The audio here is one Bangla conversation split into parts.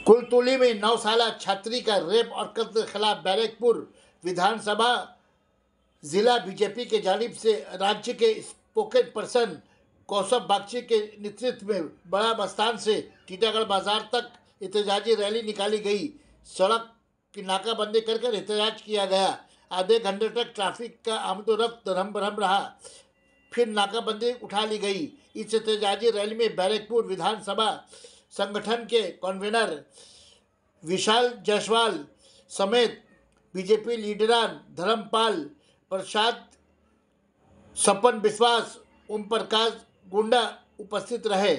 कुलतुली में 9 साल छात्री का रेप और कत्ल के खिलाफ बैरकपुर विधानसभा जिला बीजेपी के जानिब से राज्य के स्पोकन पर्सन कौशब बागची के नेतृत्व में बड़ा मस्तान से टीटागढ़ बाजार तक एहतजाजी रैली निकाली गई। सड़क की नाकाबंदी कर एहतजाज किया गया। आधे घंटे तक ट्रैफिक का आमदोरफ्त धर्म रहा, फिर नाकाबंदी उठा ली गई। इस एहतजाजी रैली में बैरकपुर विधानसभा संगठन के कन्वीनर विशाल जायसवाल समेत बीजेपी लीडरान धर्मपाल प्रसाद, सपन विश्वास, ओम प्रकाश गुंडा उपस्थित रहे।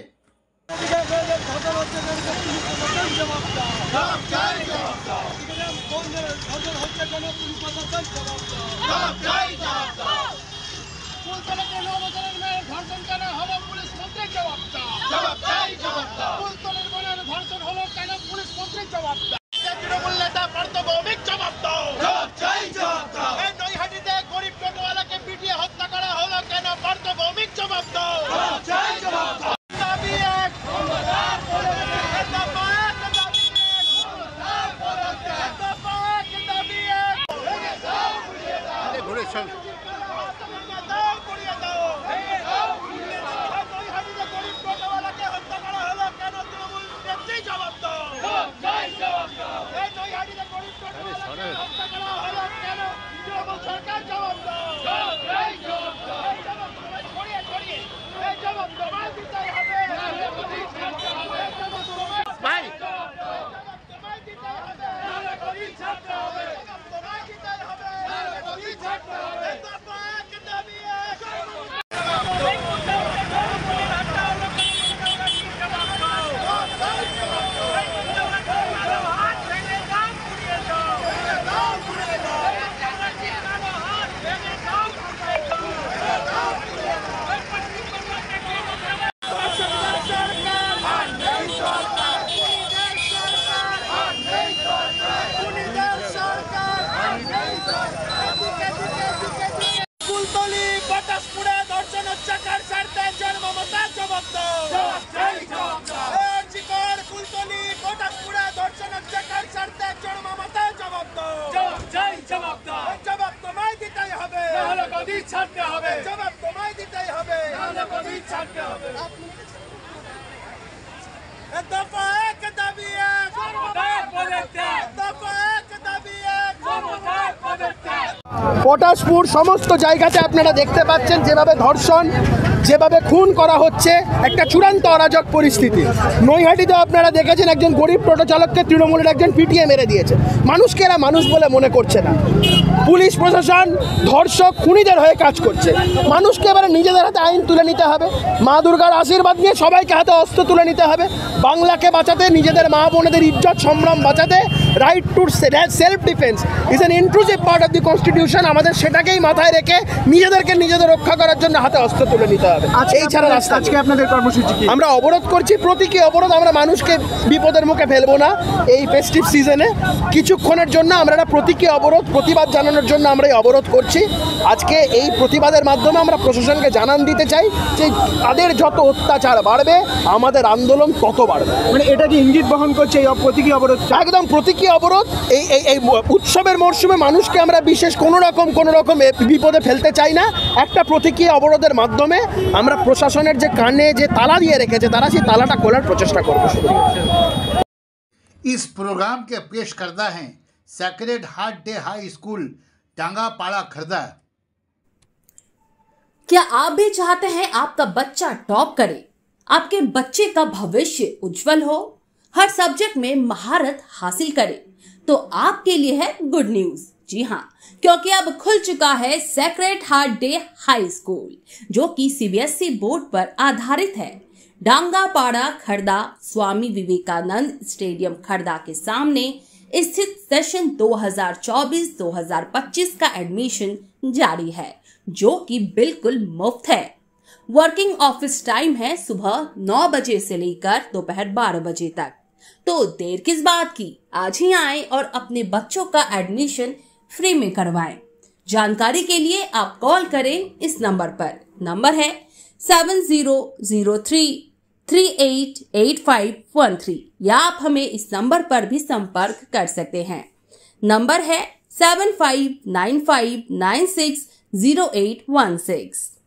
পটাশপুর সমস্ত জায়গাতে আপনারা দেখতে পাচ্ছেন যেভাবে ধর্ষণ, যেভাবে খুন করা হচ্ছে, একটা চূড়ান্ত অরাজক পরিস্থিতি। নৈহাটিতে আপনারা দেখেছেন একজন গরিব টোটো চালককে তৃণমূলের একজন পিটিয়ে মেরে দিয়েছে। মানুষকে এরা মানুষ বলে মনে করছে না। পুলিশ প্রশাসন ধর্ষক খুনিদের হয়ে কাজ করছে। মানুষকে এবারে নিজেদের হাতে আইন তুলে নিতে হবে। মা দুর্গার আশীর্বাদ নিয়ে সবাইকে হাতে অস্ত্র তুলে নিতে হবে। বাংলাকে বাঁচাতে, নিজেদের মা বোনেদের ইজ্জত সম্ভ্রম বাঁচাতে right two self defence is an inclusive part of the constitution. আমাদের সেটাকেই মাথায় রেখে নিজেদেরকে নিজেদের রক্ষা করার জন্য হাতে অস্ত্র তুলে নিতে হবে। এই ছাড়া রাস্তা। আজকে আপনাদের কর্মসূচি কি? আমরা অবরোধ করছি, প্রতীকী অবরোধ। আমরা মানুষকে বিপদের মুখে ফেলবো না। এই ফেস্টিভ সিজনে কিছুক্ষণের জন্য আমরা একটা প্রতীকী অবরোধ, প্রতিবাদ জানানোর জন্য আমরা এই অবরোধ করছি। আজকে এই প্রতিবাদের মাধ্যমে আমরা প্রশাসনকে জানান দিতে চাই যে তাদের যত অত্যাচার বাড়বে আমাদের আন্দোলন তত বাড়বে। মানে এটা কি ইঙ্গিত বহন করছে এই প্রতীকী অবরোধ? একদম প্রতীকী অবরোধ। এই উৎসবের মরশুমে মানুষকে আমরা বিশেষ কোনো রকম বিপদে ফেলতে চাই না। একটা প্রতীকী অবরোধের মাধ্যমে আমরা প্রশাসনের যে কানে যে তালা দিয়ে রেখেছে তারা সেই তালাটা খোলার প্রচেষ্টা করব। इस प्रोग्राम के पेश करता है Sacred Heart Day High School Tangapara Khardah. क्या आप भी चाहते हैं आपका बच्चा टॉप करे, आपके बच्चे का भविष्य उज्जवल हो, हर सब्जेक्ट में महारत हासिल करे? तो आपके लिए है गुड न्यूज। जी हाँ, क्योंकि अब खुल चुका है Sacred Heart Day High school, जो कि सीबीएसई बोर्ड पर आधारित है। डांगापाड़ा खर्दा स्वामी विवेकानंद स्टेडियम खर्दा के सामने स्थित सेशन 2024-2025 का एडमिशन जारी है, जो कि बिल्कुल मुफ्त है। वर्किंग ऑफिस टाइम है सुबह 9 बजे से लेकर दोपहर 12 बजे तक। तो देर किस बात की, आज ही आएं और अपने बच्चों का एडमिशन फ्री में करवाएं। जानकारी के लिए आप कॉल करें इस नंबर पर। नंबर है 7003 388513 या आप हमें इस नंबर पर भी संपर्क कर सकते हैं। नंबर है 7595960816।